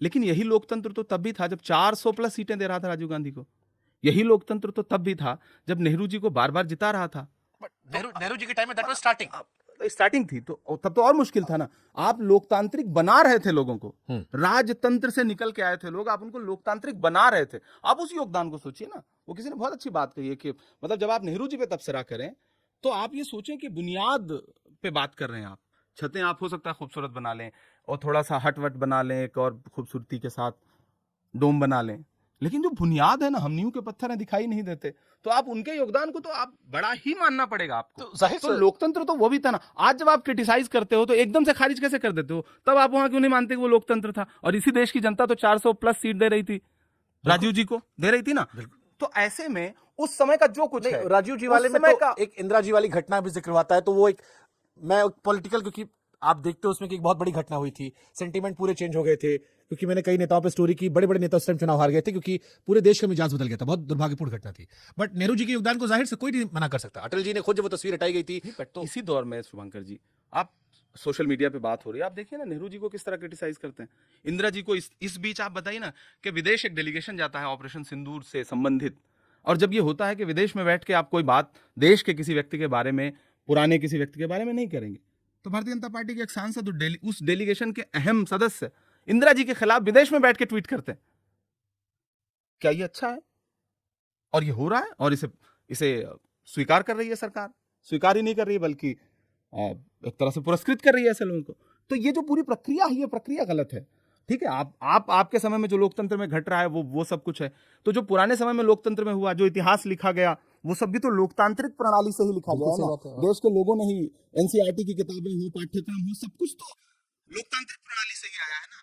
लेकिन यही लोकतंत्र तो तब भी था जब 400 प्लस सीटें दे रहा था राजीव गांधी को। यही लोकतंत्र तो तब भी था जब नेहरू जी को बार बार जिता रहा था। बट नेहरू जी के टाइम में दैट वाज स्टार्टिंग। स्टार्टिंग थी तो तब तो और मुश्किल था ना। आप लोकतांत्रिक बना रहे थे लोगों को, राजतंत्र से निकल के आए थे लोग, आप उनको लोकतांत्रिक बना रहे थे। आप उस योगदान को सोचिए ना। वो किसी ने बहुत अच्छी बात कही है कि मतलब जब आप नेहरू जी पे तबसरा करें तो आप ये सोचें कि बुनियाद पे बात कर रहे हैं आप। छतें आप हो सकता है खूबसूरत बना लें और थोड़ा सा हट वट बना लें, एक और खूबसूरती के साथ डोम बना लें, लेकिन जो बुनियाद है ना, हम नींव के पत्थर हैं, दिखाई नहीं देते। तो आप उनके योगदान को तो आप बड़ा ही मानना पड़ेगा आपको। तो जाहिर तो से लोकतंत्र तो वो भी था ना। आज जब आप क्रिटिसाइज करते हो तो एकदम से खारिज कैसे कर देते हो? तब आप वहां क्यों नहीं मानते कि वो लोकतंत्र था? और इसी देश की जनता तो 400 प्लस सीट दे रही थी, राजीव जी को दे रही थी ना। तो ऐसे में उस समय का जो कुछ है, राजीव जी उस वाले में समय तो का एक इंदिरा जी वाली घटना भी जिक्र हुआ है, तो वो एक मैं पॉलिटिकल, क्योंकि आप देखते हो उसमें कि एक बहुत बड़ी घटना हुई थी, सेंटीमेंट पूरे चेंज हो गए थे, क्योंकि मैंने कई नेताओं पे स्टोरी की, बड़े बड़े नेता उस टाइम चुनाव हार गए थे क्योंकि पूरे देश का मिजाज बदल गया था। बहुत दुर्भाग्यपूर्ण घटना थी। बट नेहरू जी के योगदान को जाहिर से कोई नहीं मना कर सकता। अटल जी ने खुद जब वो तस्वीर हटाई गई थी तो इसी दौर में शुभंकर जी, आप सोशल मीडिया पे बात हो रही है, आप देखिए ना नेहरू जी को किस तरह क्रिटिसाइज करते हैं, इंदिरा जी को। इस बीच आप बताइए ना कि विदेश एक डेलीगेशन जाता है ऑपरेशन सिंदूर से संबंधित, और जब ये होता है कि विदेश में बैठ के आप कोई बात देश के किसी व्यक्ति के बारे में, पुराने किसी व्यक्ति के बारे में नहीं करेंगे, तो भारतीय जनता पार्टी के एक सांसद उस डेलीगेशन के अहम सदस्य इंदिरा जी के खिलाफ विदेश में बैठ के ट्वीट करते हैं। क्या ये अच्छा है? और ये हो रहा है, और इसे इसे स्वीकार कर रही है सरकार। स्वीकार ही नहीं कर रही है बल्कि एक तरह से पुरस्कृत कर रही है ऐसे लोगों को। तो ये जो पूरी प्रक्रिया है, ये प्रक्रिया गलत है। ठीक है, आपके समय में जो लोकतंत्र में घट रहा है वो सब कुछ है। तो जो पुराने समय में लोकतंत्र में हुआ, जो इतिहास लिखा गया, वो सब भी तो लोकतांत्रिक प्रणाली से ही लिखा गया है ना। देश के लोगों ने ही, एनसीईआरटी की किताबें हो, पाठ्यक्रम हो, सब कुछ तो लोकतांत्रिक प्रणाली से ही आया है ना।